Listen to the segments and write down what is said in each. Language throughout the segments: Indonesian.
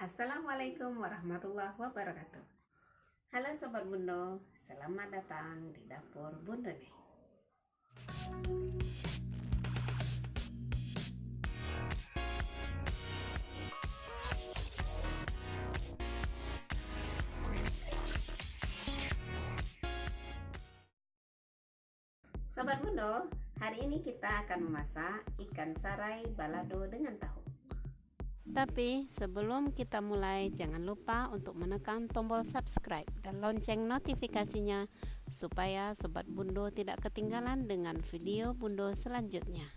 Assalamualaikum warahmatullahi wabarakatuh. Halo Sobat Bundo, selamat datang di dapur Bundo nih. Sobat Bundo, hari ini kita akan memasak ikan sarai balado dengan tahu. Tapi sebelum kita mulai, jangan lupa untuk menekan tombol subscribe dan lonceng notifikasinya supaya Sobat Bundo tidak ketinggalan dengan video Bundo selanjutnya.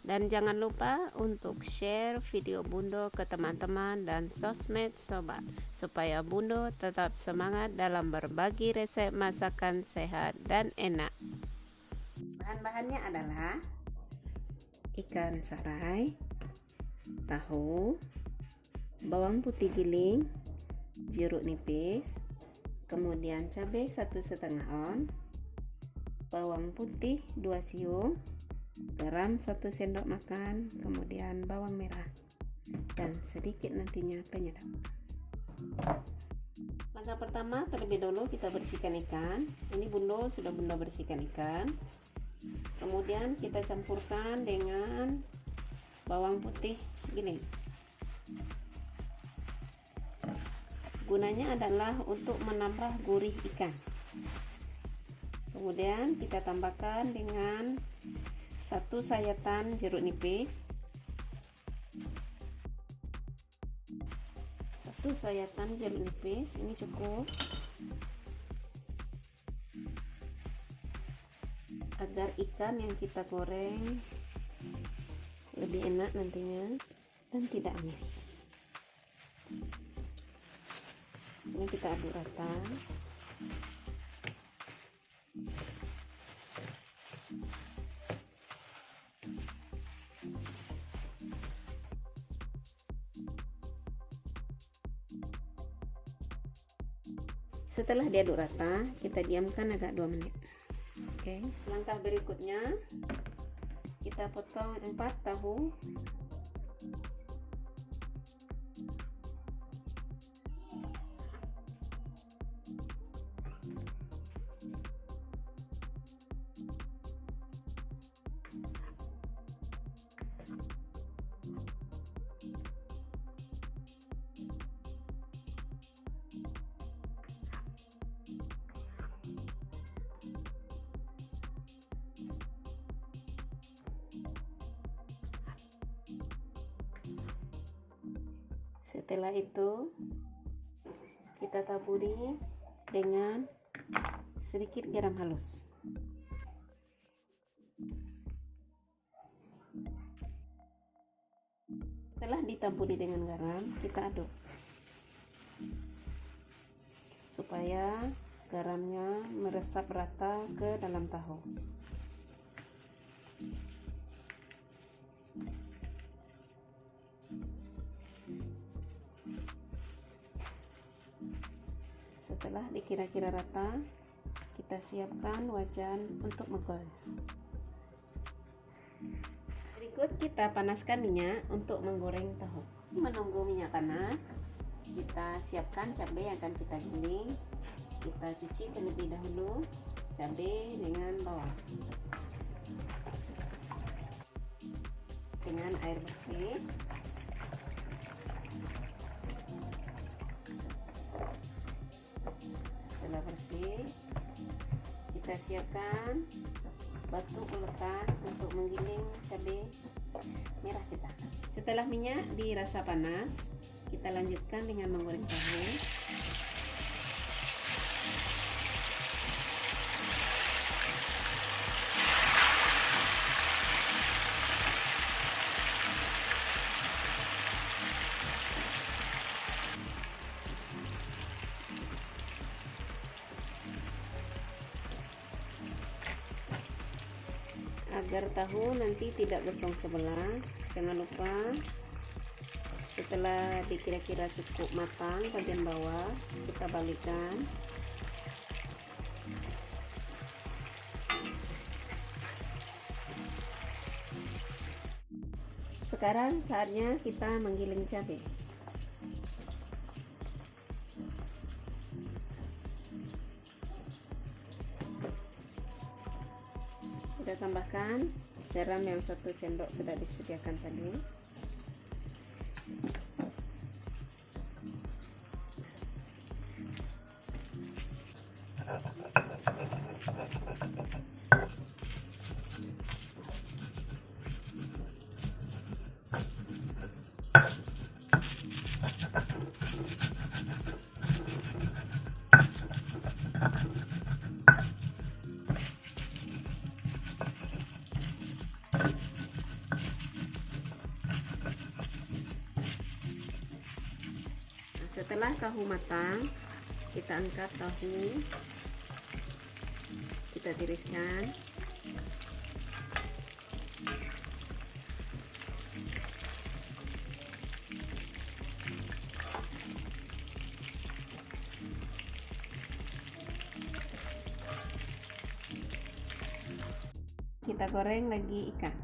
Dan jangan lupa untuk share video Bundo ke teman-teman dan sosmed Sobat, supaya Bundo tetap semangat dalam berbagi resep masakan sehat dan enak. Bahan-bahannya adalah ikan sarai, tahu, bawang putih giling, jeruk nipis, kemudian cabai 1,5 on, bawang putih 2 siung, garam 1 sendok makan, kemudian bawang merah dan sedikit nantinya penyedap. Langkah pertama, terlebih dahulu kita bersihkan ikan. Ini Bundo sudah Bundo bersihkan ikan. Kemudian kita campurkan dengan bawang putih giling. Gunanya adalah untuk menambah gurih ikan. Kemudian kita tambahkan dengan 1 sayatan jeruk nipis, 1 sayatan jeruk nipis, ini cukup agar ikan yang kita goreng lebih enak nantinya dan tidak amis. Ini kita aduk rata. Setelah diaduk rata, kita diamkan agak 2 menit. Oke, langkah berikutnya kita potong 4 tahu. Setelah itu kita taburi dengan sedikit garam halus. Setelah ditaburi dengan garam, kita aduk supaya garamnya meresap rata ke dalam tahu. Setelah dikira-kira rata, kita siapkan wajan untuk menggoreng. Berikut kita panaskan minyak untuk menggoreng tahu. Menunggu minyak panas, kita siapkan cabai yang akan kita giling. Kita cuci terlebih dahulu cabai dengan bawang dengan air bersih. Setelah bersih, kita siapkan batu ulekan untuk menggiling cabai merah kita. Setelah minyak dirasa panas, kita lanjutkan dengan menggoreng tahu. Agar tahu nanti tidak gosong sebelah, jangan lupa setelah dikira-kira cukup matang bagian bawah, kita balikkan. Sekarang saatnya kita menggiling cabai. Kita tambahkan garam yang 1 sendok sudah disediakan tadi. Setelah tahu matang, kita angkat tahu, kita tiriskan. Kita goreng lagi ikan.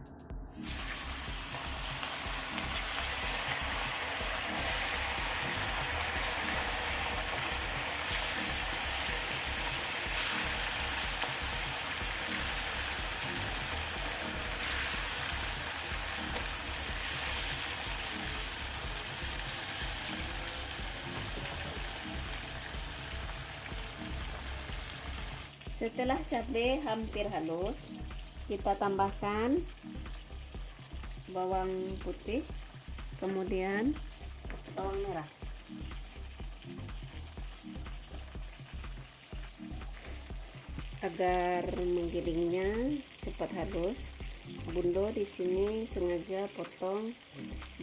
Setelah cabai hampir halus, kita tambahkan bawang putih, kemudian bawang merah. Agar menggilingnya cepat halus, Bundo di sini sengaja potong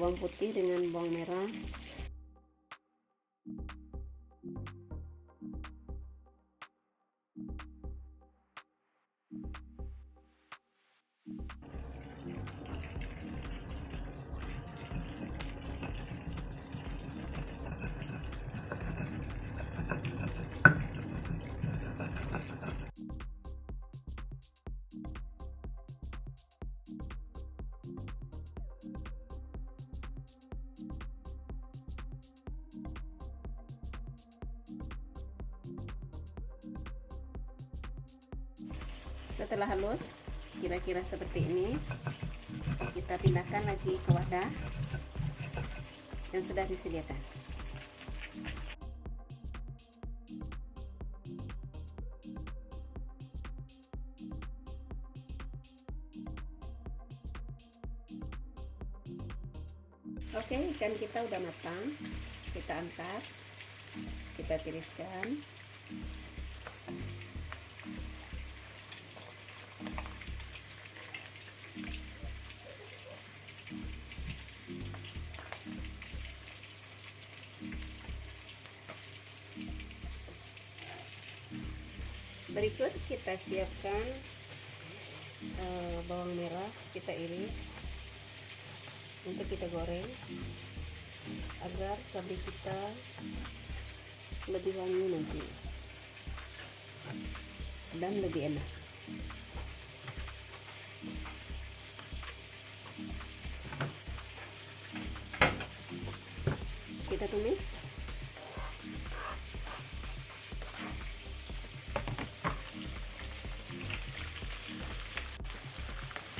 bawang putih dengan bawang merah. Setelah halus, kira-kira seperti ini, kita pindahkan lagi ke wadah yang sudah disediakan. Oke, ikan kita udah matang, kita angkat, kita tiriskan. Berikut kita siapkan bawang merah, kita iris untuk kita goreng agar cabai kita lebih wangi nanti dan lebih enak. Kita tumis.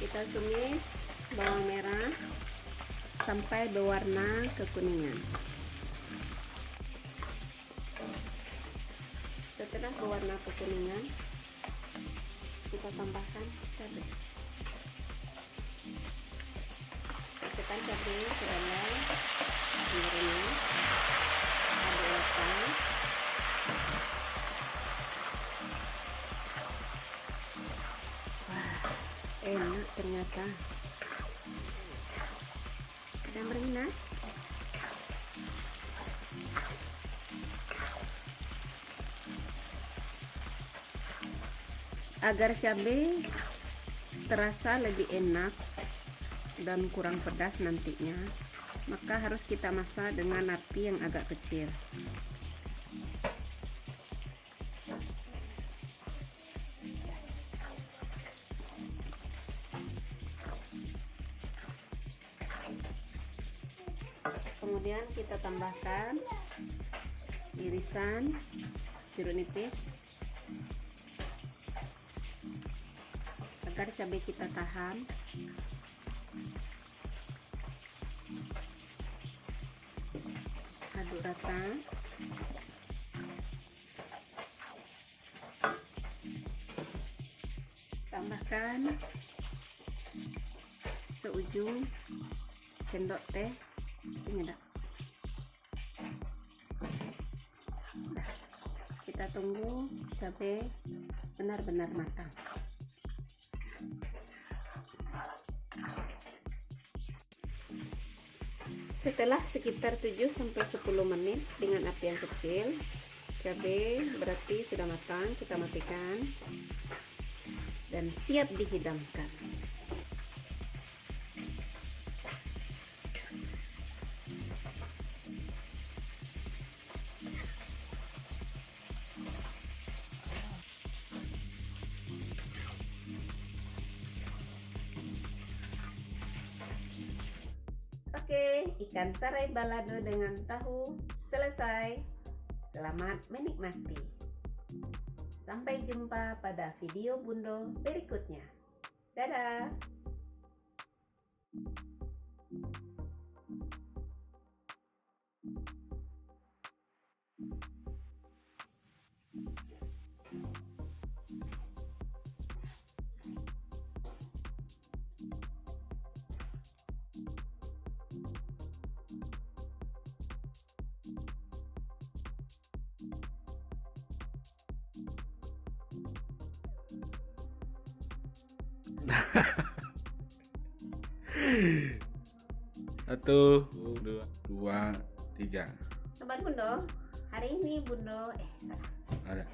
Kita tumis bawang merah sampai berwarna kekuningan. Setelah berwarna kekuningan, kita tambahkan cabai. Masukkan cabai ke dalam airnya, aduk-aduk. Wah, enak ternyata. Dan berminat, agar cabai terasa lebih enak dan kurang pedas nantinya, maka harus kita masak dengan api yang agak kecil. Kemudian kita tambahkan irisan jeruk nipis agar cabai kita tahan. Aduk rata. Tambahkan seujung sendok teh penyedap. Nah, kita tunggu cabai benar-benar matang. Setelah sekitar 7-10 menit dengan api yang kecil, cabai berarti sudah matang. Kita matikan dan siap dihidangkan. Oke, ikan sarai balado dengan tahu selesai. Selamat menikmati. Sampai jumpa pada video Bundo berikutnya. Dadah. Satu, dua, tiga. Sobat Bundo, hari ini Bundo salah. Ada.